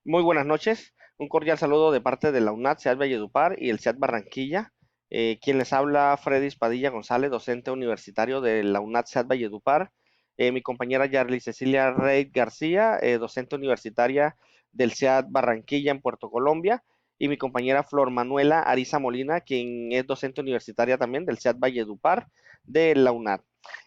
Muy buenas noches. Un cordial saludo de parte de la UNAD, CEAT Valledupar y el CEAT Barranquilla. Quien les habla, Freddy Padilla González, docente universitario de la UNAD, CEAT Valledupar. Mi compañera Yarly Cecilia Rey García, docente universitaria del CEAT Barranquilla en Puerto Colombia. Y mi compañera Flor Manuela Ariza Molina, quien es docente universitaria también del CEAT Valledupar de la UNAD.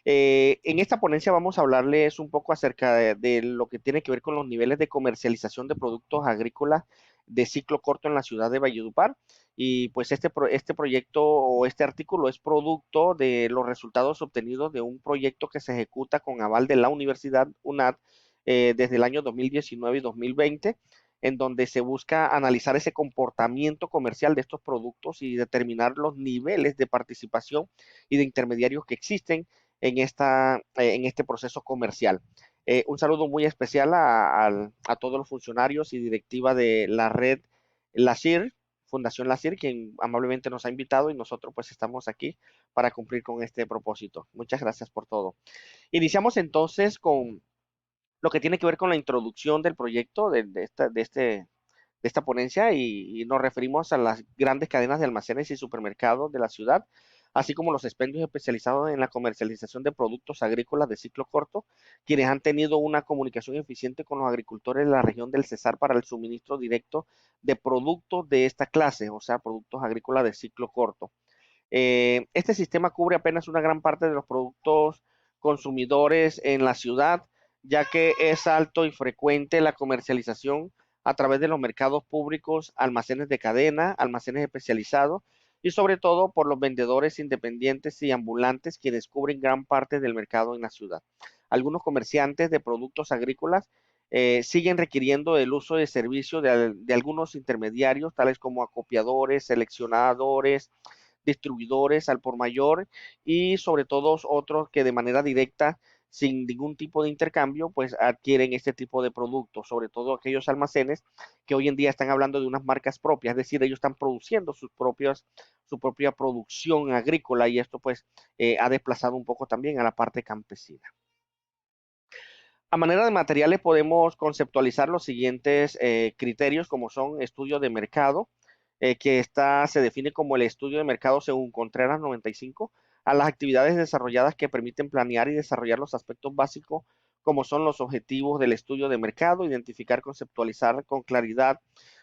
En esta ponencia vamos a hablarles un poco acerca de lo que tiene que ver con los niveles de comercialización de productos agrícolas de ciclo corto en la ciudad de Valledupar. Y pues este proyecto o este artículo es producto de los resultados obtenidos de un proyecto que se ejecuta con aval de la Universidad UNAD desde el año 2019 y 2020, en donde se busca analizar ese comportamiento comercial de estos productos y determinar los niveles de participación y de intermediarios que existen en este proceso comercial. Un saludo muy especial a todos los funcionarios y directiva de la red LACIR, Fundación LACIR, quien amablemente nos ha invitado y nosotros pues estamos aquí para cumplir con este propósito. Muchas gracias por todo. Iniciamos entonces con lo que tiene que ver con la introducción del proyecto de esta ponencia y nos referimos a las grandes cadenas de almacenes y supermercados de la ciudad, así como los expendios especializados en la comercialización de productos agrícolas de ciclo corto, quienes han tenido una comunicación eficiente con los agricultores de la región del Cesar para el suministro directo de productos de esta clase, o sea, productos agrícolas de ciclo corto. Este sistema cubre apenas una gran parte de los productos consumidores en la ciudad, ya que es alto y frecuente la comercialización a través de los mercados públicos, almacenes de cadena, almacenes especializados y sobre todo por los vendedores independientes y ambulantes quienes cubren gran parte del mercado en la ciudad. Algunos comerciantes de productos agrícolas siguen requiriendo el uso de servicios de algunos intermediarios, tales como acopiadores, seleccionadores, distribuidores al por mayor y sobre todo otros que de manera directa, sin ningún tipo de intercambio, pues adquieren este tipo de productos, sobre todo aquellos almacenes que hoy en día están hablando de unas marcas propias, es decir, ellos están produciendo su propia producción agrícola y esto pues ha desplazado un poco también a la parte campesina. A manera de materiales podemos conceptualizar los siguientes criterios como son estudio de mercado, se define como el estudio de mercado según Contreras 95, a las actividades desarrolladas que permiten planear y desarrollar los aspectos básicos como son los objetivos del estudio de mercado, identificar, conceptualizar con claridad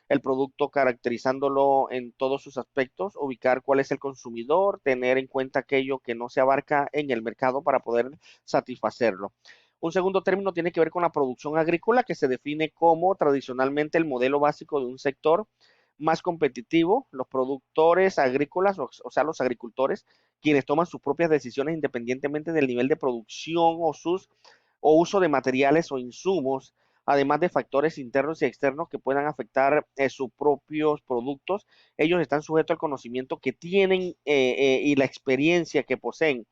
el producto caracterizándolo en todos sus aspectos, ubicar cuál es el consumidor, tener en cuenta aquello que no se abarca en el mercado para poder satisfacerlo. Un segundo término tiene que ver con la producción agrícola, que se define como tradicionalmente el modelo básico de un sector más competitivo, los productores agrícolas, o sea, los agricultores, quienes toman sus propias decisiones independientemente del nivel de producción o uso de materiales o insumos, además de factores internos y externos que puedan afectar sus propios productos. Ellos están sujetos al conocimiento que tienen y la experiencia que poseen,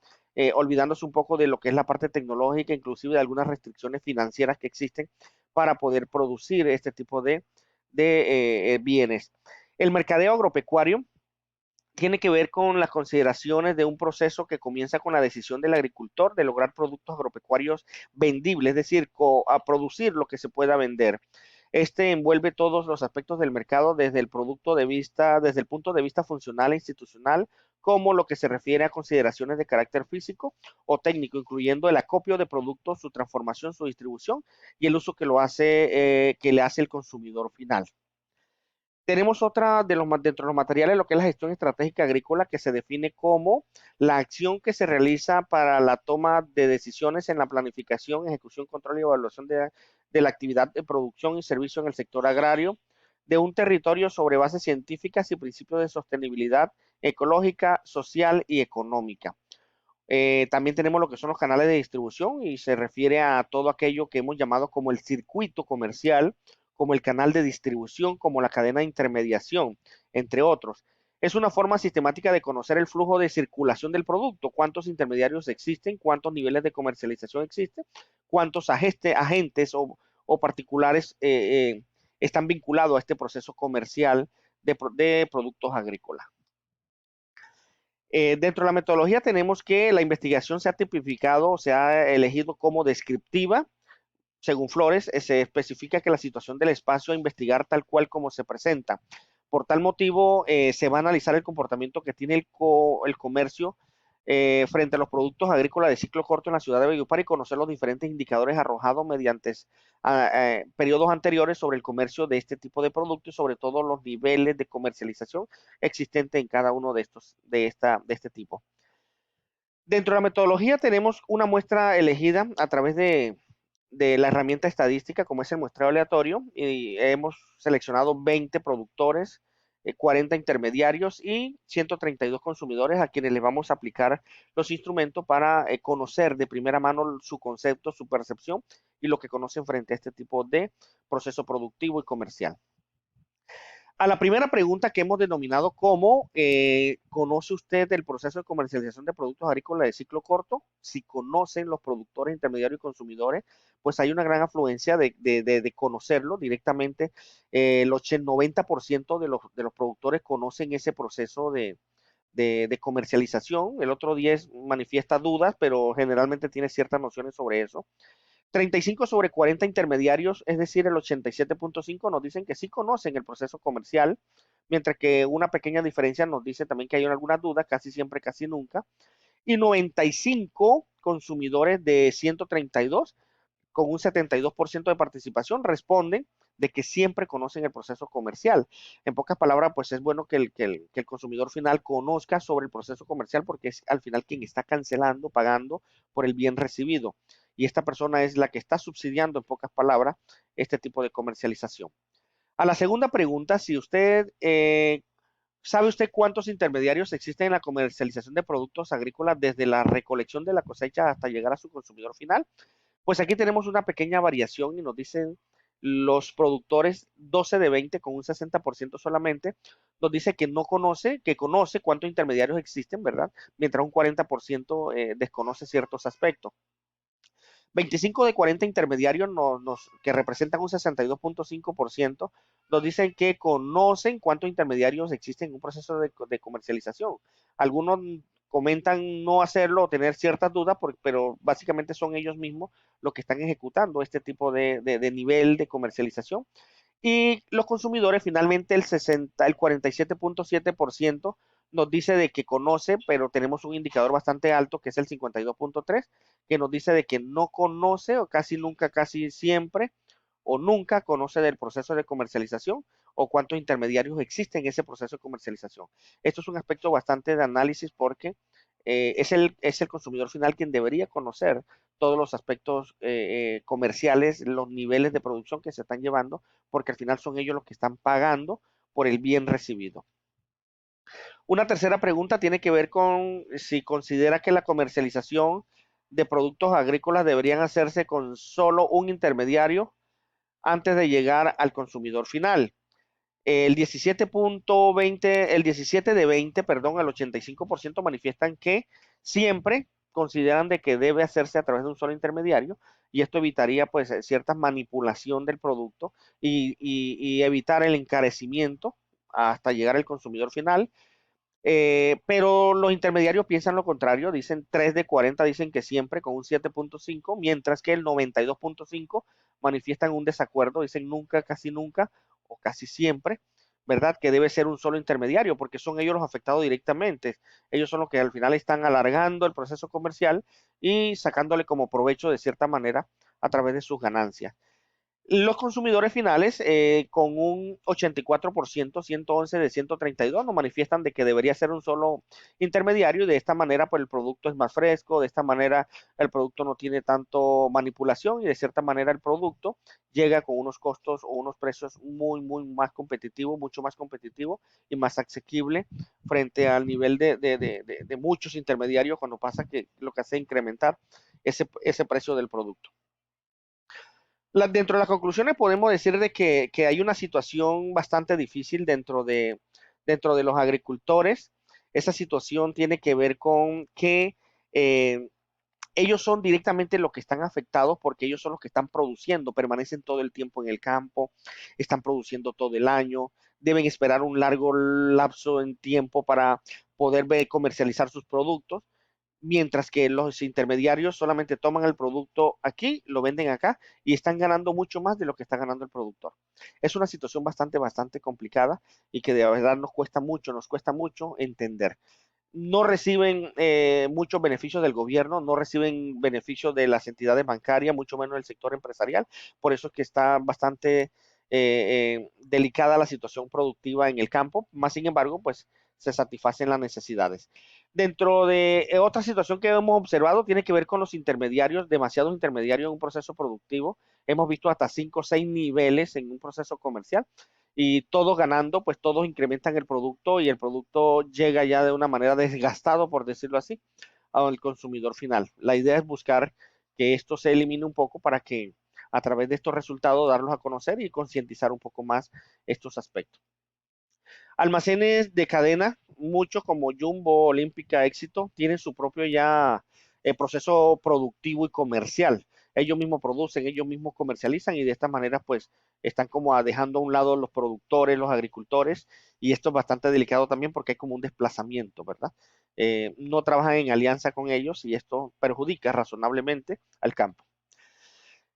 olvidándose un poco de lo que es la parte tecnológica, inclusive de algunas restricciones financieras que existen para poder producir este tipo de bienes. El mercadeo agropecuario tiene que ver con las consideraciones de un proceso que comienza con la decisión del agricultor de lograr productos agropecuarios vendibles, es decir, a producir lo que se pueda vender. Este envuelve todos los aspectos del mercado desde el punto de vista funcional e institucional, como lo que se refiere a consideraciones de carácter físico o técnico, incluyendo el acopio de productos, su transformación, su distribución y el uso que le hace el consumidor final. Tenemos otra dentro de los materiales, lo que es la gestión estratégica agrícola, que se define como la acción que se realiza para la toma de decisiones en la planificación, ejecución, control y evaluación de la actividad de producción y servicio en el sector agrario de un territorio sobre bases científicas y principios de sostenibilidad ecológica, social y económica. También tenemos lo que son los canales de distribución y se refiere a todo aquello que hemos llamado como el circuito comercial, como el canal de distribución, como la cadena de intermediación, entre otros. Es una forma sistemática de conocer el flujo de circulación del producto, cuántos intermediarios existen, cuántos niveles de comercialización existen, cuántos agentes o particulares están vinculados a este proceso comercial de productos agrícolas. Dentro de la metodología tenemos que la investigación se ha tipificado, se ha elegido como descriptiva, según Flores, se especifica que la situación del espacio a investigar tal cual como se presenta. Por tal motivo, se va a analizar el comportamiento que tiene el comercio frente a los productos agrícolas de ciclo corto en la ciudad de Valledupar y conocer los diferentes indicadores arrojados mediante periodos anteriores sobre el comercio de este tipo de productos y sobre todo los niveles de comercialización existentes en cada uno de estos, de este tipo. Dentro de la metodología tenemos una muestra elegida a través de la herramienta estadística, como es el muestreo aleatorio, y hemos seleccionado 20 productores, 40 intermediarios y 132 consumidores a quienes les vamos a aplicar los instrumentos para conocer de primera mano su concepto, su percepción y lo que conocen frente a este tipo de proceso productivo y comercial. A la primera pregunta que hemos denominado como ¿conoce usted el proceso de comercialización de productos agrícolas de ciclo corto? Si conocen los productores, intermediarios y consumidores, pues hay una gran afluencia de conocerlo directamente. El 90% de los productores conocen ese proceso de comercialización. El otro 10 manifiesta dudas, pero generalmente tiene ciertas nociones sobre eso. 35 sobre 40 intermediarios, es decir, el 87.5 nos dicen que sí conocen el proceso comercial, mientras que una pequeña diferencia nos dice también que hay algunas dudas, casi siempre, casi nunca. Y 95 consumidores de 132, con un 72% de participación, responden de que siempre conocen el proceso comercial. En pocas palabras, pues es bueno que el consumidor final conozca sobre el proceso comercial porque es al final quien está cancelando, pagando por el bien recibido. Y esta persona es la que está subsidiando, en pocas palabras, este tipo de comercialización. A la segunda pregunta, si usted ¿sabe usted cuántos intermediarios existen en la comercialización de productos agrícolas desde la recolección de la cosecha hasta llegar a su consumidor final? Pues aquí tenemos una pequeña variación y nos dicen los productores 12 de 20 con un 60% solamente, nos dice que no conoce, que conoce cuántos intermediarios existen, ¿verdad? Mientras un 40% desconoce ciertos aspectos. 25 de 40 intermediarios que representan un 62.5%, nos dicen que conocen cuántos intermediarios existen en un proceso de comercialización. Algunos comentan no hacerlo o tener ciertas dudas, pero básicamente son ellos mismos los que están ejecutando este tipo de nivel de comercialización. Y los consumidores, finalmente, el 47.7% nos dice de que conoce, pero tenemos un indicador bastante alto, que es el 52.3, que nos dice de que no conoce o casi nunca, casi siempre o nunca conoce del proceso de comercialización o cuántos intermediarios existen en ese proceso de comercialización. Esto es un aspecto bastante de análisis porque es el consumidor final quien debería conocer todos los aspectos comerciales, los niveles de producción que se están llevando, porque al final son ellos los que están pagando por el bien recibido. Una tercera pregunta tiene que ver con si considera que la comercialización de productos agrícolas deberían hacerse con solo un intermediario antes de llegar al consumidor final. El 17 de 20, perdón, el 85% manifiestan que siempre consideran de que debe hacerse a través de un solo intermediario y esto evitaría pues cierta manipulación del producto y evitar el encarecimiento hasta llegar al consumidor final. Pero los intermediarios piensan lo contrario, dicen 3 de 40 dicen que siempre con un 7.5, mientras que el 92.5 manifiestan un desacuerdo, dicen nunca, casi nunca o casi siempre, ¿verdad? Que debe ser un solo intermediario porque son ellos los afectados directamente. Ellos son los que al final están alargando el proceso comercial y sacándole como provecho de cierta manera a través de sus ganancias. Los consumidores finales, con un 84%, 111 de 132, nos manifiestan de que debería ser un solo intermediario y de esta manera pues el producto es más fresco, de esta manera el producto no tiene tanto manipulación y de cierta manera el producto llega con unos costos o unos precios muy más competitivos, mucho más competitivos y más asequible frente al nivel de muchos intermediarios cuando pasa que lo que hace es incrementar ese precio del producto. Dentro de las conclusiones podemos decir de que hay una situación bastante difícil dentro de los agricultores. Esa situación tiene que ver con que eh, ellos son directamente los que están afectados porque ellos son los que están produciendo, permanecen todo el tiempo en el campo, están produciendo todo el año, deben esperar un largo lapso en tiempo para poder comercializar sus productos mientras que los intermediarios solamente toman el producto aquí, lo venden acá y están ganando mucho más de lo que está ganando el productor. Es una situación bastante complicada y que de verdad nos cuesta mucho entender. No reciben muchos beneficios del gobierno, no reciben beneficios de las entidades bancarias, mucho menos del sector empresarial. Por eso es que está bastante delicada la situación productiva en el campo. Más sin embargo, pues se satisfacen las necesidades. Dentro de otra situación que hemos observado, tiene que ver con los intermediarios, demasiados intermediarios en un proceso productivo. Hemos visto hasta 5 o 6 niveles en un proceso comercial y todos ganando, pues todos incrementan el producto y el producto llega ya de una manera desgastado, por decirlo así, al consumidor final. La idea es buscar que esto se elimine un poco para que a través de estos resultados darlos a conocer y concientizar un poco más estos aspectos. Almacenes de cadena, muchos como Jumbo, Olímpica, Éxito, tienen su propio ya proceso productivo y comercial. Ellos mismos producen, ellos mismos comercializan y de esta manera pues están como dejando a un lado los productores, los agricultores y esto es bastante delicado también porque hay como un desplazamiento, ¿verdad? No trabajan en alianza con ellos y esto perjudica razonablemente al campo.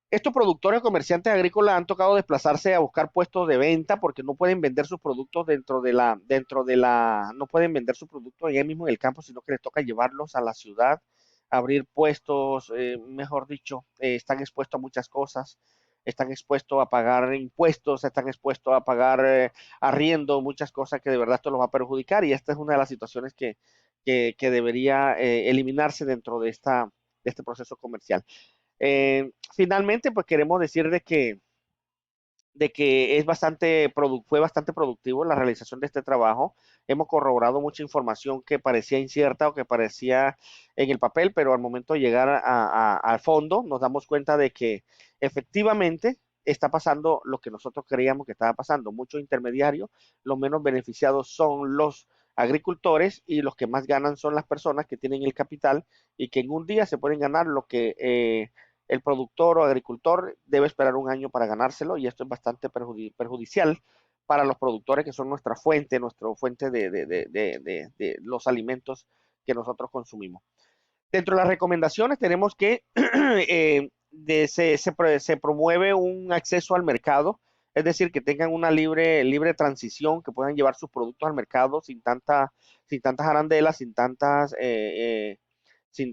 Estos productores o comerciantes agrícolas han tocado desplazarse a buscar puestos de venta porque no pueden vender sus productos no pueden vender sus productos allá mismo en el campo, sino que les toca llevarlos a la ciudad, abrir puestos, mejor dicho, están expuestos a muchas cosas, están expuestos a pagar impuestos, están expuestos a pagar arriendo, muchas cosas que de verdad esto los va a perjudicar y esta es una de las situaciones que debería eliminarse dentro de este proceso comercial. Finalmente, pues queremos decir de que fue bastante productivo la realización de este trabajo. Hemos corroborado mucha información que parecía incierta o que parecía en el papel, pero al momento de llegar al fondo nos damos cuenta de que efectivamente está pasando lo que nosotros creíamos que estaba pasando. Muchos intermediarios, los menos beneficiados son los agricultores y los que más ganan son las personas que tienen el capital y que en un día se pueden ganar lo que el productor o agricultor debe esperar un año para ganárselo y esto es bastante perjudicial para los productores que son nuestra fuente de los alimentos que nosotros consumimos. Dentro de las recomendaciones tenemos que se promueve un acceso al mercado, es decir, que tengan una libre transición, que puedan llevar sus productos al mercado sin tantas arandelas, sin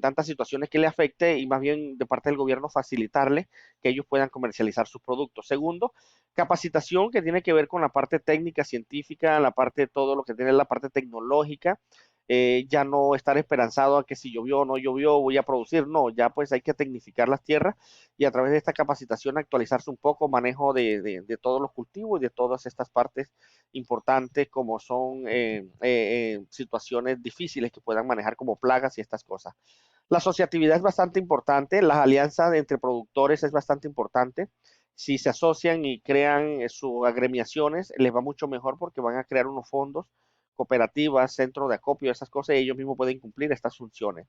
tantas situaciones que le afecte y más bien de parte del gobierno facilitarle que ellos puedan comercializar sus productos. Segundo, capacitación que tiene que ver con la parte técnica, científica, la parte de todo lo que tiene la parte tecnológica, ya no estar esperanzado a que si llovió o no llovió voy a producir, no, ya pues hay que tecnificar las tierras y a través de esta capacitación actualizarse un poco, manejo de todos los cultivos y de todas estas partes importantes como son situaciones difíciles que puedan manejar como plagas y estas cosas. La asociatividad es bastante importante, las alianzas entre productores es bastante importante. Si se asocian y crean sus agremiaciones, les va mucho mejor porque van a crear unos fondos, cooperativas, centros de acopio, esas cosas, y ellos mismos pueden cumplir estas funciones.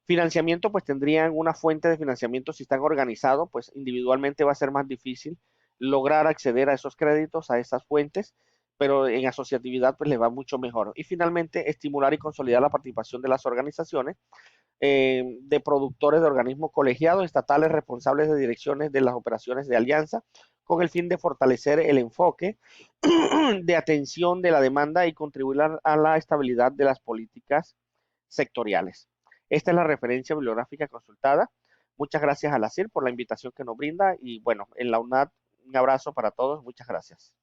Financiamiento, pues tendrían una fuente de financiamiento si están organizados, pues individualmente va a ser más difícil lograr acceder a esos créditos, a esas fuentes, pero en asociatividad pues les va mucho mejor. Y finalmente, estimular y consolidar la participación de las organizaciones de productores de organismos colegiados estatales responsables de direcciones de las operaciones de alianza con el fin de fortalecer el enfoque de atención de la demanda y contribuir a la estabilidad de las políticas sectoriales. Esta es la referencia bibliográfica consultada. Muchas gracias a la CIR por la invitación que nos brinda y bueno, en la UNAD un abrazo para todos. Muchas gracias.